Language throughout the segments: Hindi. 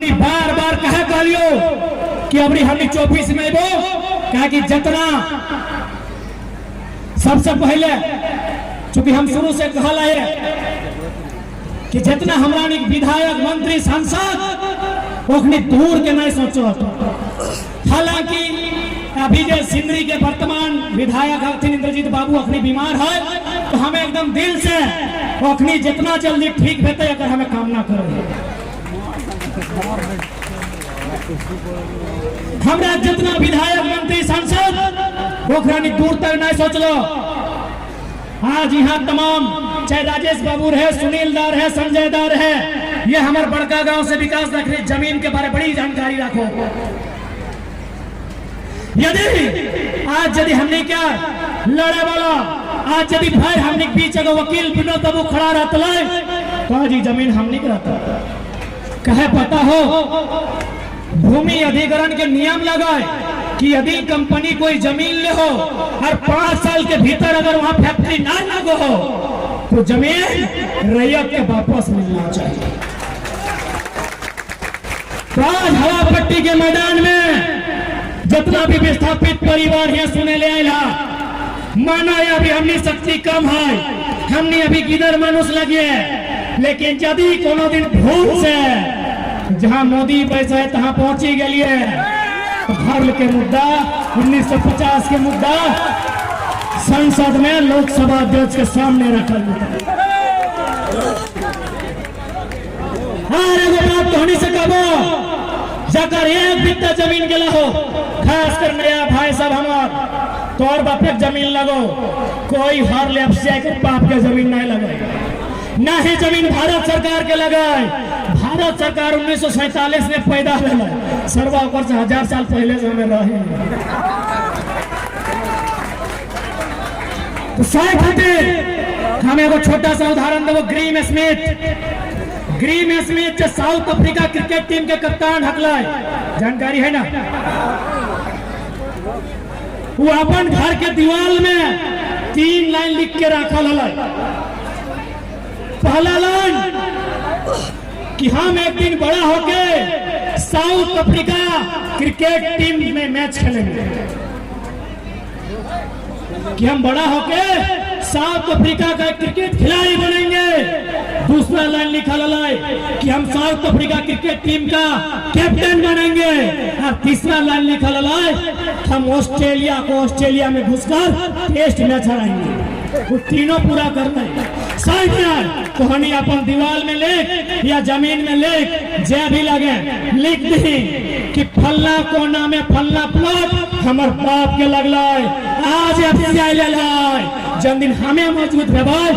बार बार कहा कहलियो कि अबरी हमने 24 में वो कहा कि जितना सबसे पहले चूंकि हम शुरू से कहला है कि जितना हमरा विधायक मंत्री सांसद ओखनी दूर के नहीं सोचो। हालांकि अभी जो सिंदरी के वर्तमान विधायक हथिन इंद्रजीत बाबू अखनी बीमार है तो हमें एकदम दिल से अखनी जितना जल्दी ठीक होते अगर हमें कामना करो। हमरा जितना विधायक मंत्री सांसद ओखरानी दूर तक नहीं सोच लो। आज यहाँ तमाम चाहे राजेश बाबू रहे, सुनील दार है, संजय दार है, ये हमारे बड़का गांव से विकास रख रहे, जमीन के बारे में बड़ी जानकारी रखो। यदि हमने क्या लड़े वाला आज यदि भाई हमने पीछे का वकील विनोद बाबू खड़ा रहता तो आज जमीन हमने रहता कहे पता हो भूमि अधिग्रहण के नियम लगाए कि यदि कंपनी कोई जमीन ले हो और 5 साल के भीतर अगर वहां फैक्ट्री ना लगो हो तो जमीन रैयत के वापस मिलना चाहिए। तो आज हवा पट्टी के मैदान में जितना भी विस्थापित परिवार यहाँ सुने ले आया माना है अभी हमने शक्ति कम है, हमने अभी किधर मनुष्य लगे, लेकिन यदि कोनो दिन भूल से जहां मोदी पैसा है तहां पहुंची गई धर्म के मुद्दा 1950 के मुद्दा संसद में लोकसभा अध्यक्ष के सामने रखल होने से कहो जाकर एक बित्ता जमीन के हो खास कर नया भाई सब हमार तोर बापे जमीन लगो कोई हर ले बाप के जमीन नहीं लगाए ना ही जमीन भारत सरकार के लगाए। भारत सरकार 1947 में पैदा हुआ सर्वा से 1000 साल पहले से हमें रहे तो हमें वो छोटा सा उदाहरण दो। ग्रीम स्मिथ जो साउथ अफ्रीका क्रिकेट टीम के कप्तान हकला जानकारी है ना, वो अपन घर के दीवार में 3 लाइन लिख के रखा पहला लाइन कि हम एक दिन बड़ा होके साउथ अफ्रीका क्रिकेट टीम में मैच खेलेंगे, कि हम बड़ा होके साउथ अफ्रीका का क्रिकेट खिलाड़ी बनेंगे। दूसरा लाइन लिखा है कि हम साउथ अफ्रीका क्रिकेट टीम का कैप्टन बनेंगे। और तीसरा लाइन लिखा है हम ऑस्ट्रेलिया में घुसकर टेस्ट मैच हराएंगे। वो तीनों पूरा करते हैं तो हनी अपन दीवार में लिख या जमीन में लिख जे भी लगे लिख दी कि फल्ला कोना में फल्ला प्लॉट हमार बाप के लगला आज जन दिन हमें मजबूत भेबाई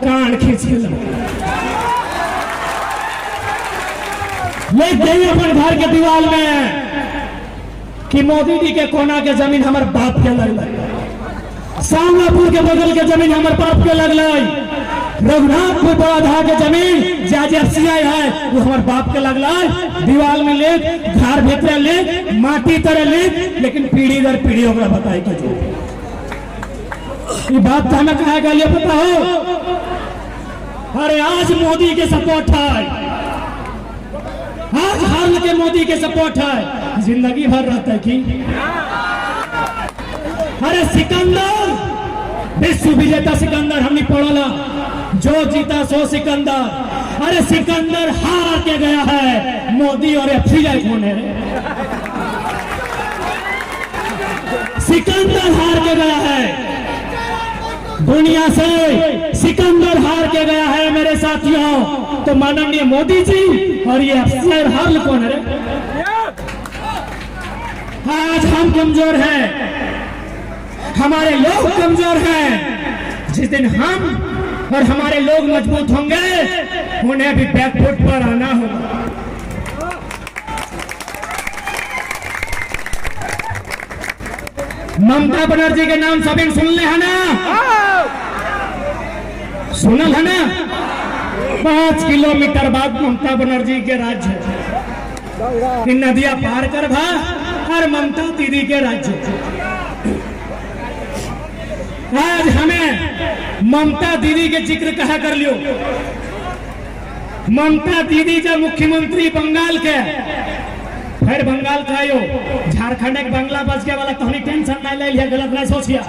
कान खींच के लिख दी अपन घर के दीवार में कि मोदी जी के कोना के जमीन हमारे बाप के लगला, सामनापुर के बगल के जमीन हमारे बाप के लगला, रघुनाथपुर बड़ा के जमीन जाजीआई है वो हमारे बाप के लगला। दीवार में लिख, घर भीतर लिख, माटी तरह लिख, लेकिन पीढ़ी दर पीढ़ी होगा बताई के जो ये बात तो हमें कहा गया पता हो। अरे आज मोदी के सपोर्ट है, आज हाल के मोदी के सपोर्ट है, जिंदगी भर रहता है कि अरे सिकंदर विश्व विजेता सिकंदर हमने पढ़ा जो जीता सो सिकंदर। अरे सिकंदर हार के गया है, मोदी और एफसीआई कौन है? सिकंदर हार के गया है दुनिया से, सिकंदर हार के गया है मेरे साथियों। तो माननीय मोदी जी और ये एफसीआई हार कौन है? आज हम कमजोर हैं, हमारे लोग कमजोर हैं। जिस दिन हम और हमारे लोग मजबूत होंगे उन्हें भी बैकफुट पर आना होगा। ममता बनर्जी के नाम सभी सुनले है ना, सुनल है ना? 5 किलोमीटर बाद ममता बनर्जी के राज्य है, नदिया पार कर भा और ममता दीदी के राज्य। आज हमें ममता दीदी के जिक्र कहा कर लियो। ममता दीदी जब मुख्यमंत्री बंगाल के, फिर बंगाल का आयो झारखंड एक बांग्ला बच गया वाला तो टेंशन नहीं ले लिया, गलत नहीं सोचिए।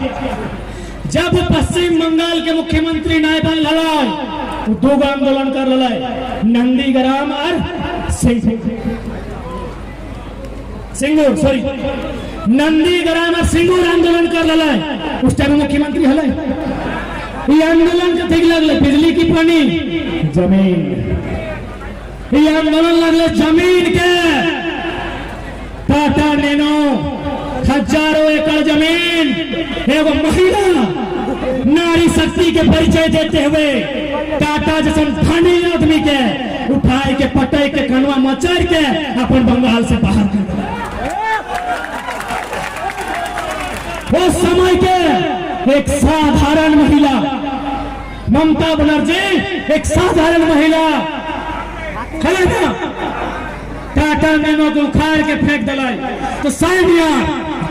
जब पश्चिम बंगाल के मुख्यमंत्री नहीं बन लड़ाई तो दो आंदोलन कर लड़ाई, नंदीग्राम और सिंगूर, सॉरी नंदीग्राम और सिंगूर आंदोलन कर लड़ाई। उस टाइम मुख्यमंत्री हल ये आंदोलन के ठीक लगल बिजली की पानी जमीन, ये आंदोलन लगल जमीन के। टाटा नैनो हजारों एकड़ जमीन एगो महिला नारी शक्ति के परिचय देते हुए टाटा जैसे धनी आदमी के उठाए के पटाई के कनवा मचार के अपन बंगाल से बाहर कर दिया। वो समय के एक साधारण महिला ममता बनर्जी, एक साधारण महिला खड़े ना टाटा नैनो को उखाड़ के फेंक दिलाई। तो साइनिया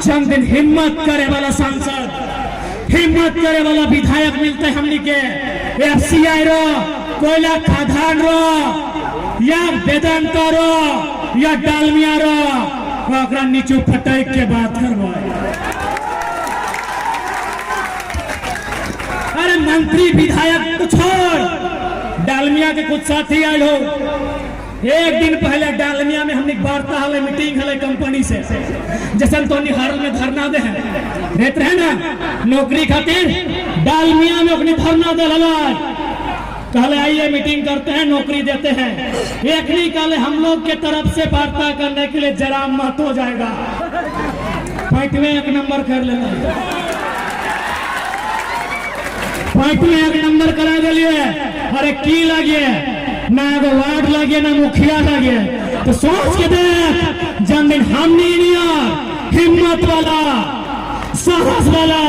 जंग दिन हिम्मत करे वाला सांसद, हिम्मत करे वाला विधायक मिलते हमनी के एफसीआई रो, कोयला खदान रो, या वेदांता रो, या डालमिया रो, ओकरा नीचे फटाक के बात करवा। अरे मंत्री विधायक तो छोड़, डालमिया के कुछ साथी आए हो। एक दिन पहले डालमिया में हमने वार्ता हले, मीटिंग हले कंपनी से, जैसे तो निहार में धरना दे रहते हैं ना नौकरी खातिर, डालमिया में अपनी धरना दे लगा कहले आइए मीटिंग करते हैं, नौकरी देते हैं। एक नहीं कहले हम लोग के तरफ से वार्ता करने के लिए जरा मत हो जाएगा, फाइट में एक नंबर कर लेना, फाइट में एक नंबर करा दिलिए। अरे की लगे ना एगो वार्ड लगे ना मुखिया लगे, तो सोच के देख जब दिन हमने हिम्मत वाला साहस वाला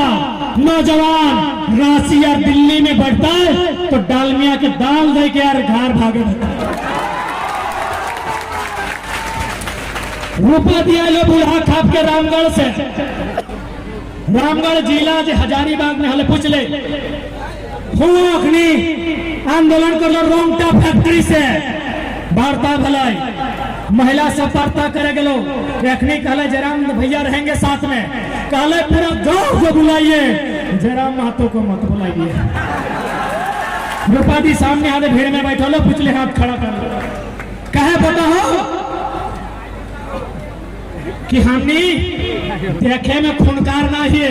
नौजवान रांची या दिल्ली में बढ़ता है तो डालमिया के दाल दे के यार घर भागे रुपया दिया लो बुढ़ा खाप के रामगढ़ से, रामगढ़ जिला जो हजारीबाग में हले पूछ ले आंदोलन कर लो रोंगटा फैक्ट्री से वार्ता भलाई, महिला सब वार्ता करे गलो। एखनी कहले जयराम भैया रहेंगे साथ में, कहले पूरा गांव को बुलाइए, जयराम महतो को मत बुलाइए। द्रौपदी सामने आधे भीड़ में बैठा लो, पुछले हाथ खड़ा कर लो, कहे बताओ कि हमनी देखे में खूनकार ना है,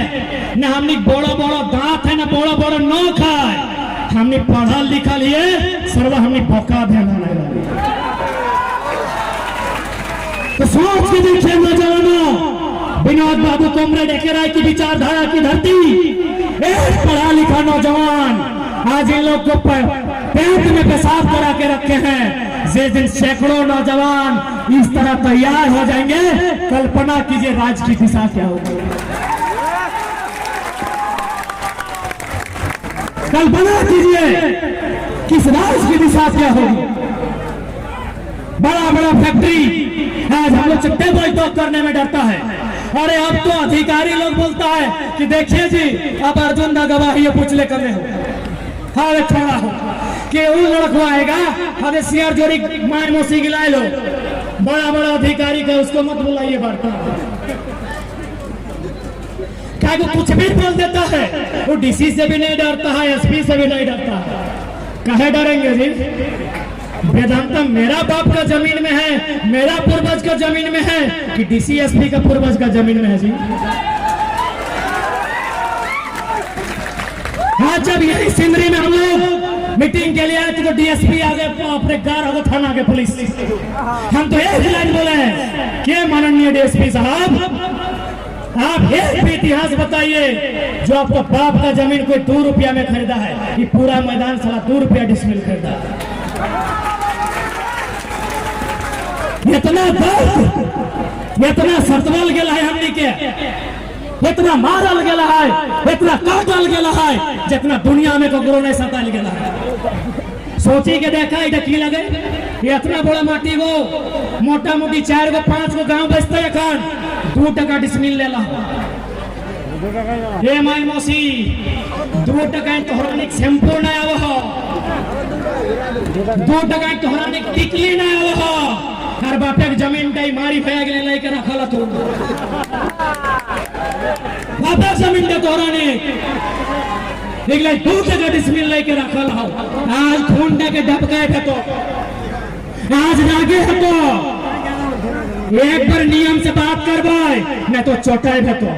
न हमनी बड़ा बड़ा दांत है, न बड़ा बड़ा नोक है, हमने पढ़ा लिखा लिए सर्व हमने भौका देना नहीं। तो सोच के देखिए नौजवानों, विनोद बाबू कॉमरेड एके राय की विचारधारा की धरती, एक पढ़ा लिखा नौजवान आज इन लोग को पेट में पेशाब करा के रखे हैं। जिस दिन सैकड़ों नौजवान इस तरह तैयार हो जाएंगे, कल्पना कीजिए राज की दिशा क्या होगी। कल्पना कीजिए किस राज की दिशा क्या होगी। बड़ा बड़ा फैक्ट्री आज हम लोग चट्टे बैठक करने में डरता है। अरे अब तो अधिकारी लोग बोलता है कि देखिए जी अब अर्जुन दा गवाही पूछ ले कर ले हो, हाँ छोड़ा हो कि वो लड़को आएगा, अरे सियार जोड़ी मार मोसी गिलाए लो, बड़ा बड़ा अधिकारी का उसको मत बुलाइए वार्ता, क्या वो कुछ भी बोल देता है। वो डीसी से भी नहीं डरता है, एसपी से भी नहीं डरता है, कहे डरेंगे जी। वेदांता मेरा बाप का जमीन में है, मेरा पूर्वज का जमीन में है कि डीसी एसपी का पूर्वज का जमीन में है जी। हाँ जब यही सिंदरी में हम लोग मीटिंग के लिए आए तो डीएसपी आ गए, अपने कार हो गए, थाना के पुलिस। हम तो एक लाइन बोले हैं कि माननीय डीएसपी साहब आप एक भी इतिहास बताइए जो आपका बाप का जमीन कोई 2 रुपया में खरीदा है, ये पूरा मैदान साला 2 रुपया डिसमिल खरीदा है। इतना दर्द, इतना सतवल गेला है हमने के, इतना मारल गेला है, इतना काटल गेला है, जितना दुनिया में ककरो नहीं सताल गेला है। सोची के देखा इधर की लगे, ये इतना बड़ा माटी को मोटा मोटी 4 गो 5 गो गांव बचते अखन 2 टका डिसमिल लेला। हे माई मौसी 2 टका तोहरानिक शैम्पू ना आव हो, 2 टका तोहरानिक टिकली ना आव हो, हर बापे जमीन टाई मारी फेंक ले लेके रखला तू बापे जमीन दे तोहरानिक निकले 2 टका डिसमिल लेके रखल हो। आज खून दे के ढपकाए थे तो आज लागे है तो एक बार नियम से बात कर भाई न तो चोटाए है तो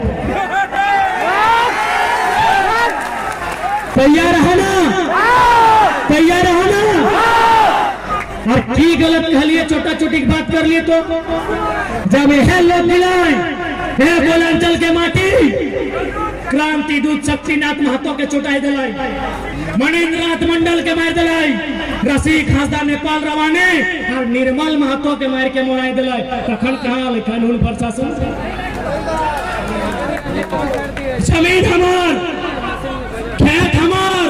तैयार है ना, तैयार है ना। और की गलत कह लिए छोटा छोटी बात कर लिए तो जब यह लोग मिलाए बोलांचल के माटी क्रांति दूत शक्तिनाथ महतो के चोटाई दिलाई, मणिन्द्रनाथ मंडल के मार दिलाई, रसिक हंसदा नेपाल रवाने और निर्मल महतो के मार के मोड़ाई दिलाई। तखन कहाँ कानून प्रशासन जमीन हमार खेत हमार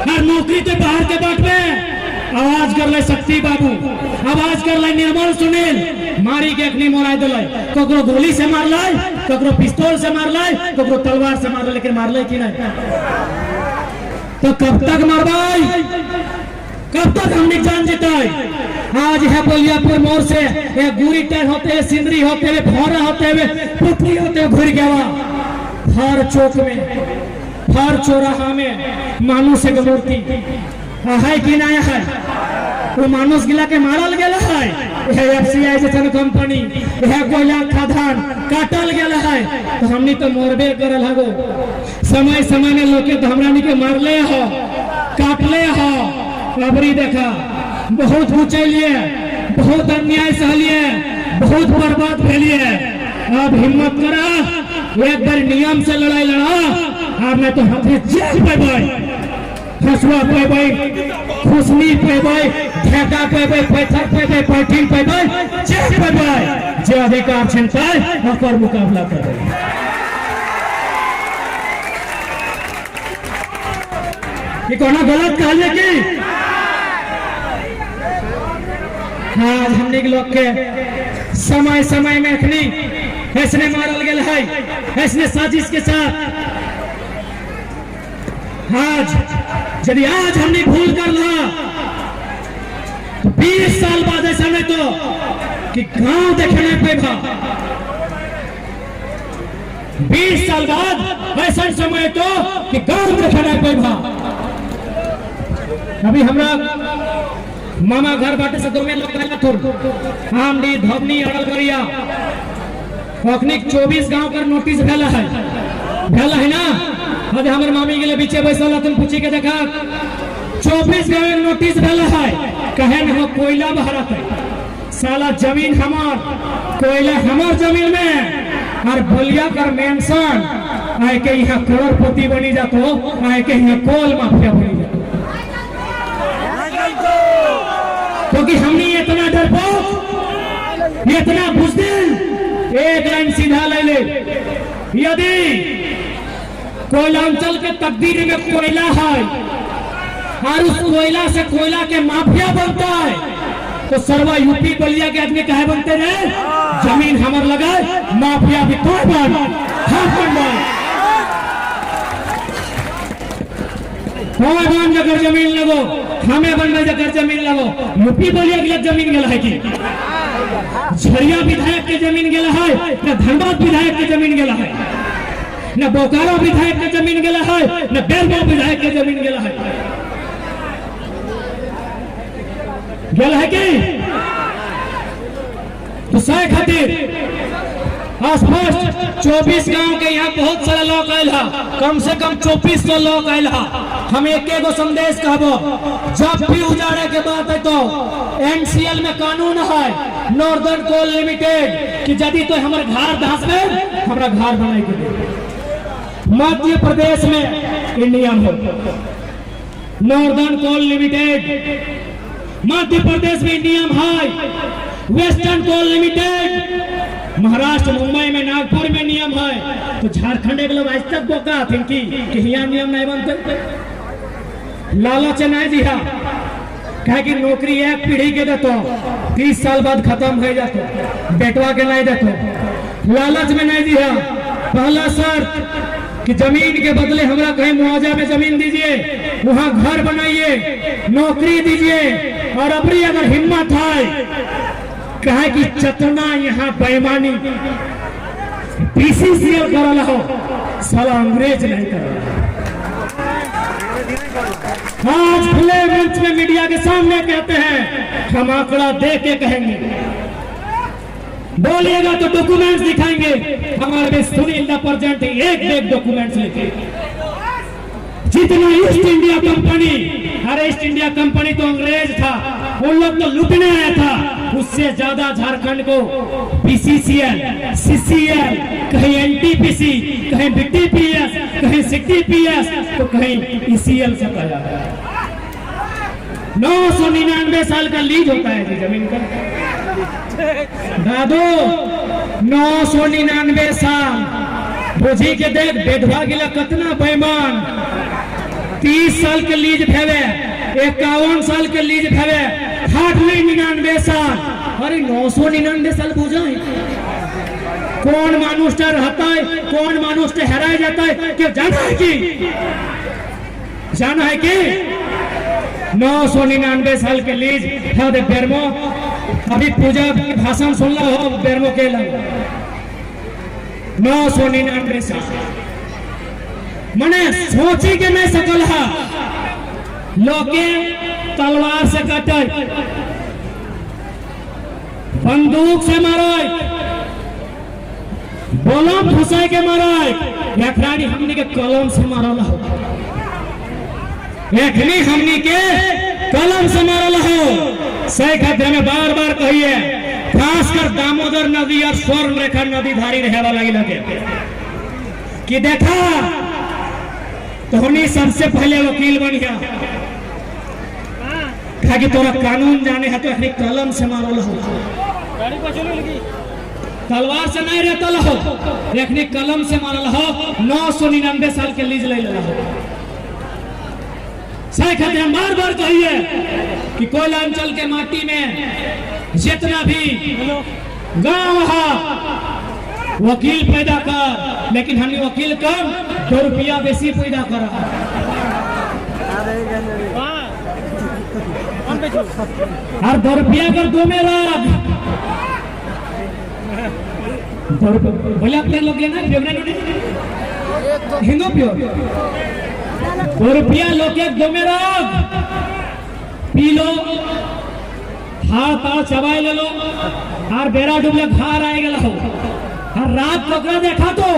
हर नौकरी के बाहर के बाट में आवाज कर ले शक्ति बाबू, आवाज कर ले निर्मल सुनील मारी के अखनी मोराई दिलाई। ककरो गोली से मार लाई, ककरो पिस्तौल से मार लाई, ककरो तलवार से मार लाई, लेकिन मार लाई कि नहीं। तो कब तक मारवाई, कब तक हमने जान जिताई। आज है बलियापुर मोड़ से ये गुरी टेर होते हुए, सिंदरी होते हुए, भौरा होते हुए, पुतली होते हुए घुर गया हर चौक में, हर चौराहा में मानुष के मूर्ति है कि नहीं है। वो मानुष गिला के मारल गेला है, यह एफसीआई जैसन कंपनी यह कोयला खदान काटल गेला है तो हमनी तो मोरबे करल हगो। समय समय में लोग तो हमरा के मारले हो, काटले हो। अबरी देखा बहुत कुचलिए, बहुत अन्याय सहलिए, बहुत बर्बाद भेलिए। अब हिम्मत करा एक बार नियम से लड़ाई लड़ा, अब मैं तो हाथे जेल पे भाई हसुआ पेबै, खुशनी पेबै, ठेका पेबै, पैथर पेबै, पैठिन पेबै, जेल पेबै, जे अधिकार छनतै ओकर मुकाबला करबै। ये कोनो गलत कहले की आज हमने के लोग के समय समय में अखनी ऐसने मारल गेल है, ऐसने साजिश के साथ। आज यदि आज हमने भूल कर ला तो 20 साल बाद ऐसा नहीं तो कि गांव देखने पे भा 20 साल बाद ऐसा समय तो कि गांव देखने पे भा। अभी हमरा मामा घर बाटे से दोगे लोग कहला थोड़ आमडी धवनी अड़लगरिया अखनी 24 गांव कर नोटिस भेला है ना। आज हमारे मामी के लिए पीछे बैसल तुम पूछी के देखा 24 गांव में नोटिस भेला है, कहे न कोयला बहरत है, साला जमीन हमार, कोयला हमार जमीन में और बलिया कर मेंशन आए के यहाँ करोड़पति बनी जातो, आए के यहाँ कोल माफिया बनी जातो। क्योंकि हमने इतना डरपोक, इतना बुज़दिल, एक लाइन सीधा ले ले। यदि कोयलांचल के तकदीर में कोयला है और उस कोयला से कोयला के माफिया बनता है तो सर्वा यूपी बलिया के आदमी कहे बनते रहे जमीन हमर लगा माफिया भी तो बन हमें बन जगह जमीन लगो, हमें बन जगह जमीन लगो। यूपी बलिया के जमीन गला है कि झरिया विधायक के जमीन गला है, न धनबाद विधायक के जमीन गला है, न बोकारो विधायक के जमीन गला है, न बेरगांव विधायक के जमीन गला है। गला है कि तो सह खातिर स्पष्ट 24 गांव के यहाँ बहुत सारा लोग आयल है, कम से कम 2400 लोग आयल है। हम एक एगो संदेश कहबो, जब भी उजाड़े के बात है तो एनसीएल में कानून है नॉर्दर्न कोल लिमिटेड कि यदि तो हमारे घर धंस में हमारा घर बनाए के मध्य प्रदेश में इंडियन हो नॉर्दर्न कोल लिमिटेड, मध्य प्रदेश में इंडियन है। वेस्टर्न कोल लिमिटेड महाराष्ट्र मुंबई में नागपुर में नियम है, तो झारखंड के लोग आज तक बोका थे कि यहाँ नियम नहीं बनते। लालच नहीं दिया कहे कि नौकरी एक पीढ़ी के देतो 30 साल बाद खत्म हो जातो, बेटवा के नहीं देतो। लालच में नहीं दिया पहला शर्त कि जमीन के बदले हमरा कहीं मुआवजा में जमीन दीजिए, वहां घर बनाइए, नौकरी दीजिए। और अपनी अगर हिम्मत है कहे कि चतना यहाँ बेईमानी बीसीसीएल कर रहा हो, साला अंग्रेज नहीं कर रहा। आज खुले मंच में मीडिया के सामने कहते हैं, हम आंकड़ा दे के कहेंगे, बोलिएगा तो डॉक्यूमेंट्स दिखाएंगे। हमारे में सुनील द प्रेजेंट एक डॉक्यूमेंट्स लेके जितना ईस्ट इंडिया कंपनी, अरे ईस्ट इंडिया कंपनी तो अंग्रेज था, उन लोग तो लूटने आया था। उससे ज्यादा झारखंड को बीसीसीएल, सीसीएल, कहीं एनटीपीसी, कहीं बीटीपीएस, कहीं सीटीपीएस, तो कहीं ईसीएल से पाया। 999 साल का लीज होता है जी जमीन का दादो, 999 साल। बुझी के देख बेधवा गिला कितना बेईमान। 30 साल के लीज भेवे, 51 साल के लीज भेवे, 899 साल। अरे 999 साल बुझा है कौन मानुष रहता है, कौन मानुष हराया जाता है, क्यों जाना है कि 999 साल के लीज है। बेरमो अभी पूजा भाषण सुन लो हो, बेरमो के 999 साल मने सोची के नहीं सकल है। लोके तलवार से काटे, बंदूक से मारे, बोलम फुसाई के मारे, यखरानी हमनी के कलम से मारल हो, यखनी हमनी के कलम से मारल हो। शेख हत्या में बार बार कहिए, खासकर दामोदर नदी और स्वर्ण रेखा नदी धारी रहे वाला लगे कि देखा तो हमने सबसे पहले वकील बन गया, कहा कि तोरा कानून जाने है तो अपनी कलम से मारल हो, तलवार से नहीं रहता हो, अपनी कलम से मारल हो। 999 साल के लीज ले लेला हो। शेख हत्या बार बार कहिए कि कोयला अंचल के माटी में जितना भी गांव है वकील पैदा कर, लेकिन हमने वकील कम 2 रुपया बेसी पैदा कर। और 2 रुपया कर 2 में लाख बोले अपने लोग लेना हिंदू प्योर 2 रुपया लोग 2 में लाख पी लो, हार तार चबाई ले लो, और बेरा डूबले घर आए गला हो। और रात पकड़ा देखा तो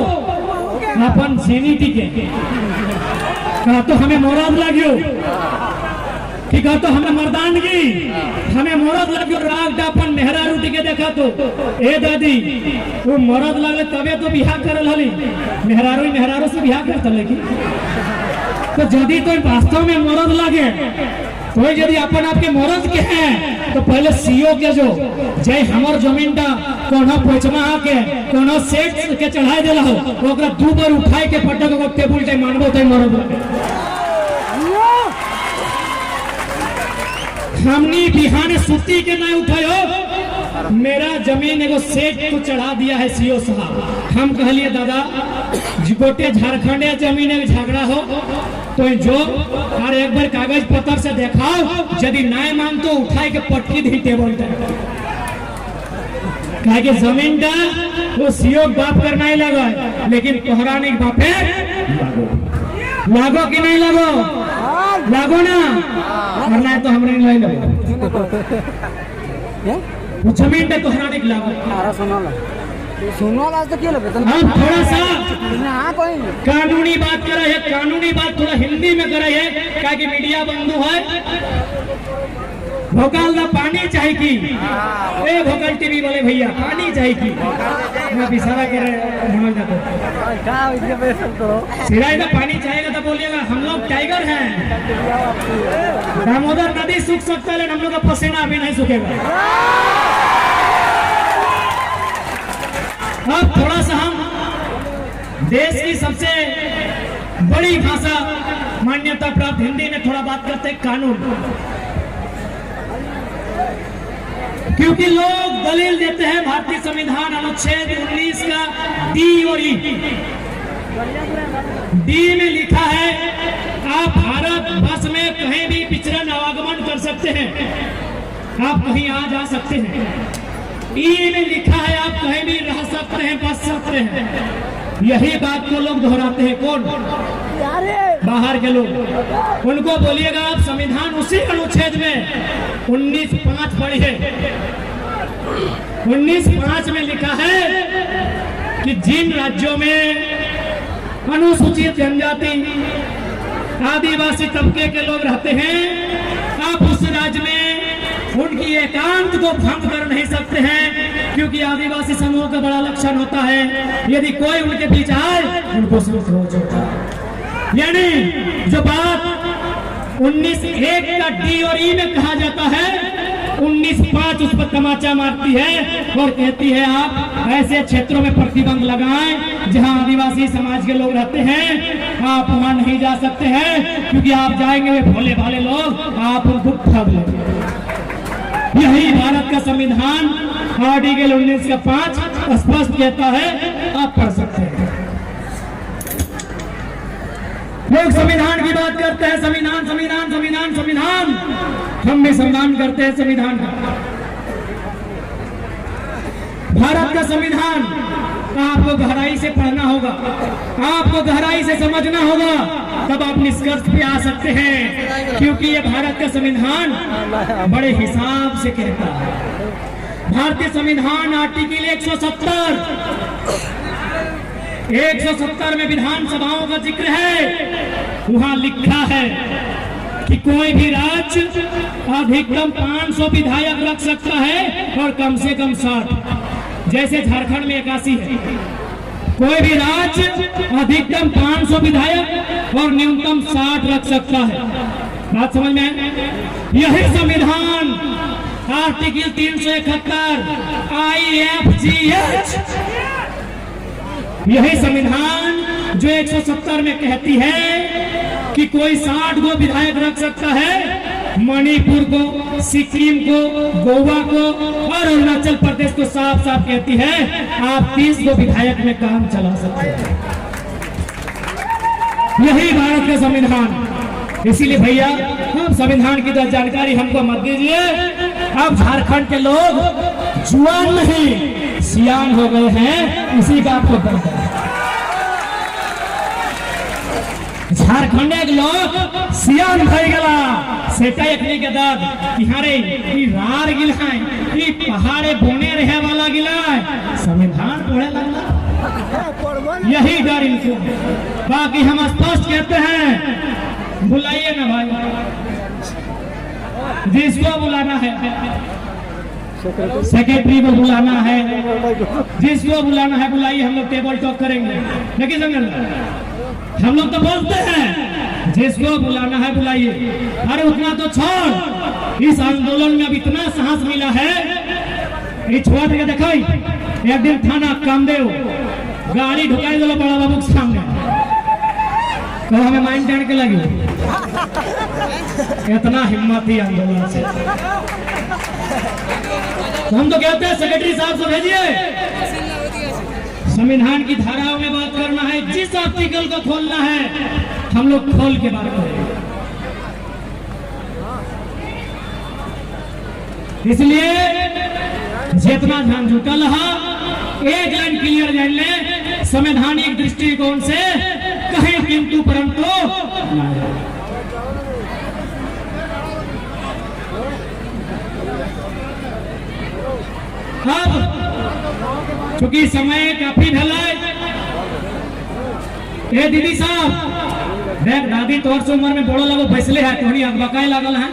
अपन सेनिटी के कहा तो हमें मोराद लगियो, ठीक है तो हमें मर्दानगी, हमें मोरद लगियो। राग डापन मेहरा रूटी के देखा तो ए दादी वो मोरद लगे तबे तो बिहार करल हली, मेहरारू से बिहार करता। लेकिन तो यदि तो वास्तव में मोरद लगे तो यदि अपन आपके मोरद के हैं तो पहले सीओ के जो जय हमर जमीन का कोनो पोचमा के कोनो सेट के चढ़ाई देला हो, ओकरा 2 बार उठाई के पटक को टेबल पे मानबो तो मोरद लगे। हमनी बिहाने सुती के नहीं उठायो, मेरा जमीन एगो सेट को चढ़ा दिया है सीओ साहब। हम कहलिए दादा गोटे झारखंड जमीन में झगड़ा हो तो जो और एक बार कागज पत्र से दिखाओ, यदि नहीं मान तो उठाए के पटकी दी टेबल पे। कहे कि जमीन का वो सीओ बाप करना ही लगा, लेकिन तोहरा नहीं बापे लागो कि नहीं लगो, लागो ना, वरना है तो हमने नहीं लगो। वो जमीन पे तोहरा नहीं लागो। सुनो आज तो क्यों लगे? हम थोड़ा सा कानूनी बात कर रहे हैं, कानूनी बात थोड़ा हिंदी में कर रहे हैं, क्या कि मीडिया बंधु है। भोकाल ना पानी चाहिए की, ए भोकाल टीवी वाले भैया पानी चाहिए की, मैं इशारा कर रहे सिराई का पानी चाहिएगा तो बोलिएगा। हम लोग टाइगर हैं, दामोदर नदी सूख सकता है लेकिन हम लोग का पसीना अभी नहीं सूखेगा। अब थोड़ा सा हम देश की सबसे बड़ी भाषा मान्यता प्राप्त हिंदी में थोड़ा बात करते हैं कानून, क्योंकि लोग दलील देते हैं भारतीय संविधान अनुच्छेद 19 का डी और ई। डी में लिखा है आप भारत वर्ष में कहीं भी विचरण आवागमन कर सकते हैं, आप कहीं आ जा सकते हैं। ई में लिखा है आप कहीं भी रह सकते हैं, बच सकते हैं। यही बात को लोग दोहराते हैं। कौन? बाहर के लोग। उनको बोलिएगा आप संविधान उसी अनुच्छेद में 19(5) पढ़िए। 19(5) में लिखा है कि जिन राज्यों में अनुसूचित जनजाति आदिवासी तबके के लोग रहते हैं, आप उस राज्य में उनकी एकांत को भंग कर नहीं सकते हैं, क्योंकि आदिवासी समूह का बड़ा लक्षण होता है यदि कोई उनके बीच आए उनको सिर्फ रोज होता है। यानी जो बात 19(1) का डी और ई में कहा जाता है, 19(5) उस पर तमाचा मारती है और कहती है आप ऐसे क्षेत्रों में प्रतिबंध लगाएं जहां आदिवासी समाज के लोग रहते हैं, आप वहां नहीं जा सकते हैं, क्योंकि आप जाएंगे वे भोले भाले लोग, आप उनको ठग लेंगे। यही भारत का संविधान आर्टिकल 19(5) स्पष्ट कहता है, आप पढ़ सकते हैं। लोग संविधान की बात करते हैं, संविधान संविधान संविधान संविधान, हम भी सम्मान करते हैं संविधान का। भारत का संविधान आपको गहराई से पढ़ना होगा, आपको गहराई से समझना होगा, तब आप निष्कर्ष पे आ सकते हैं, क्योंकि ये भारत का संविधान बड़े हिसाब से कहता है। भारतीय संविधान आर्टिकल 170 में विधानसभाओं का जिक्र है। वहां लिखा है कि कोई भी राज्य अधिकतम 500 विधायक रख सकता है और कम से कम 60। जैसे झारखंड में 81 है। कोई भी राज्य अधिकतम 500 विधायक और न्यूनतम 60 रख सकता है। बात समझ में आए? यही संविधान आर्टिकल 371 IFGH, यही संविधान जो 170 में कहती है कि कोई 60 गो विधायक रख सकता है, मणिपुर को, सिक्किम को, गोवा को और अरुणाचल प्रदेश को साफ साफ कहती है आप 30 गो विधायक में काम चला सकते हैं। यही भारत का संविधान। इसीलिए भैया हम संविधान की जानकारी हमको मत दीजिए। अब झारखंड के लोग जुआन नहीं सियान हो गए हैं, इसी का आपको दर्द है। झारखंड के लोग सियान भर गला सेटा एकने के दाद इहारे ई रार गिला है, ई पहाड़े बोने रहे वाला गिला है, संविधान पढ़े लगला। यही डर इनको। बाकी हम स्पष्ट कहते हैं, बुलाइए ना भाई, जिसको बुलाना है, सेक्रेटरी को बुलाना है, जिसको बुलाना है बुलाइए, हम लोग टेबल टॉक करेंगे। लेकिन हम लोग तो बोलते हैं जिसको बुलाना है बुलाइए। अरे उतना तो छोड़, इस आंदोलन में अब इतना साहस मिला है, ये छोड़ के देखो। एक दिन थाना कामदेव गाड़ी ढुकाई दो बड़ा बाबू के सामने, तो हमें माइंड टैंड के लगी। इतना हिम्मत ही आंदोलन से। तो हम तो कहते हैं सेक्रेटरी साहब से भेजिए, संविधान की धाराओं में बात करना है, जिस आर्टिकल को खोलना है हम लोग खोल के बात करेंगे। इसलिए जितना ध्यान जुटल रहा, एक लाइन क्लियर जान ले, संवैधानिक दृष्टिकोण से कहीं किंतु परंतु अब क्योंकि समय काफी ढला है। ए दीदी साहब देख, दादी तोर से उम्र में बड़ो लगो फैसले है, थोड़ी अगबकाए लागल है,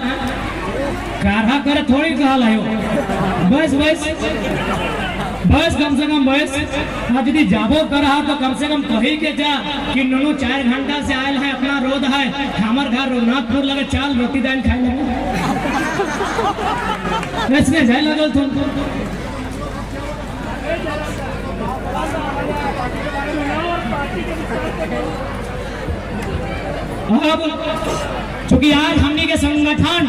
काढ़ा करे थोड़ी कहल है। बस बस बस कम से कम बस। आज यदि जाबो कर रहा तो कम से कम कही के जा कि नोनो 4 घंटा से आयल है, अपना रोद है, हमार घर रघुनाथपुर लगे, चाल रोटी दाल खाए लगे, ऐसे जाए लगल तुम। अब चूंकि आज हमने के संगठन